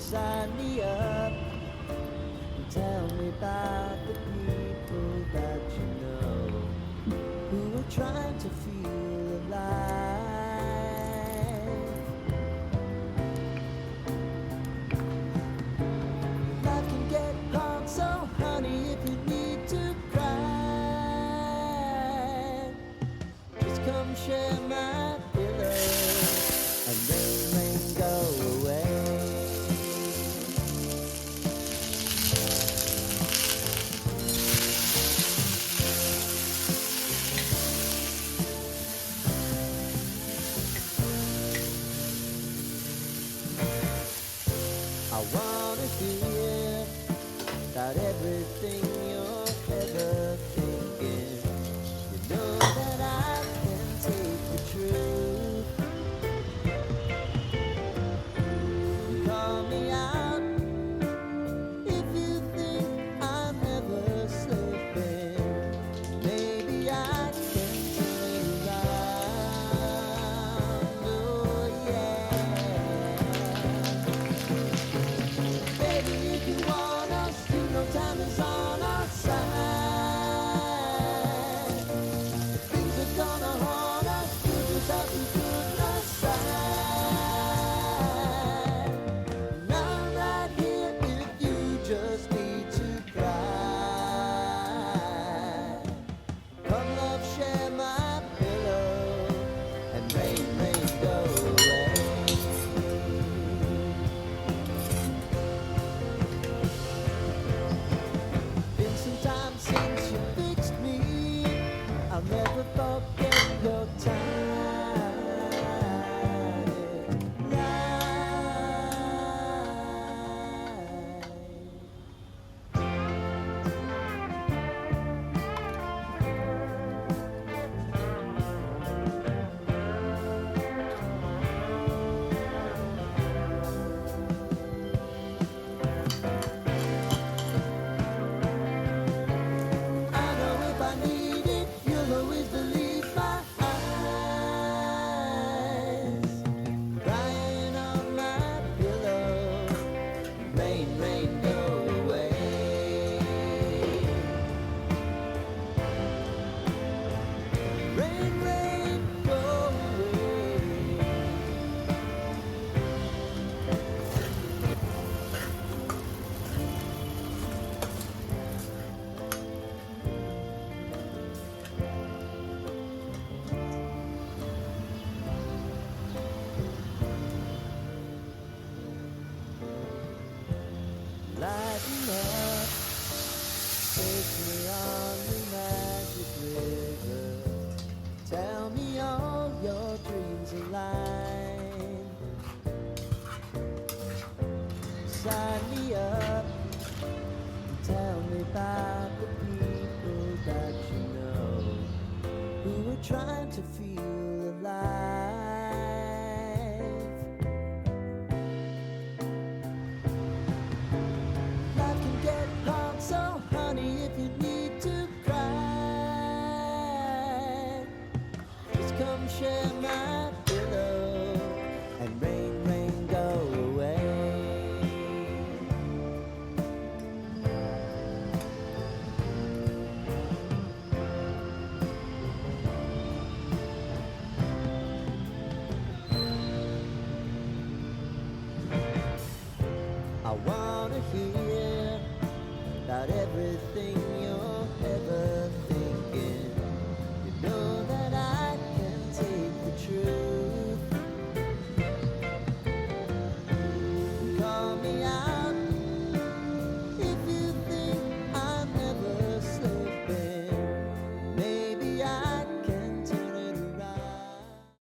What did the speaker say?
Sign me up and tell me about the people that you know who are trying to feel alive. Life can get hard, so honey, if you need to cry, just come share my pillow and rain, rain, go away. I wanna hear about everything you're ever thinking. You know that I can take the truth. Call me out if you think I'm never sleeping. Maybe I can turn it around. Oh yeah. Baby, if you want us to, no time is on our side. If things are gonna haunt us, we'll just have to put aside. And I'm right here if you just need to cry. Come love, share my pillow, and rain, rain, go away. Been some time since you fixed me. I'll never forget your I know if I need it, you'll always believe my eyes. Crying on my pillow, rain, rain, go away. Rain, rain, go away. Lighten up, take me on the magic river. Tell me all your dreams align. Sign me up, tell me about the people that you know who are trying to feel alive. Life can get hard, so honey, if you need to cry, just come share my pillow and rain, rain, go away. I wanna hear about everything you're ever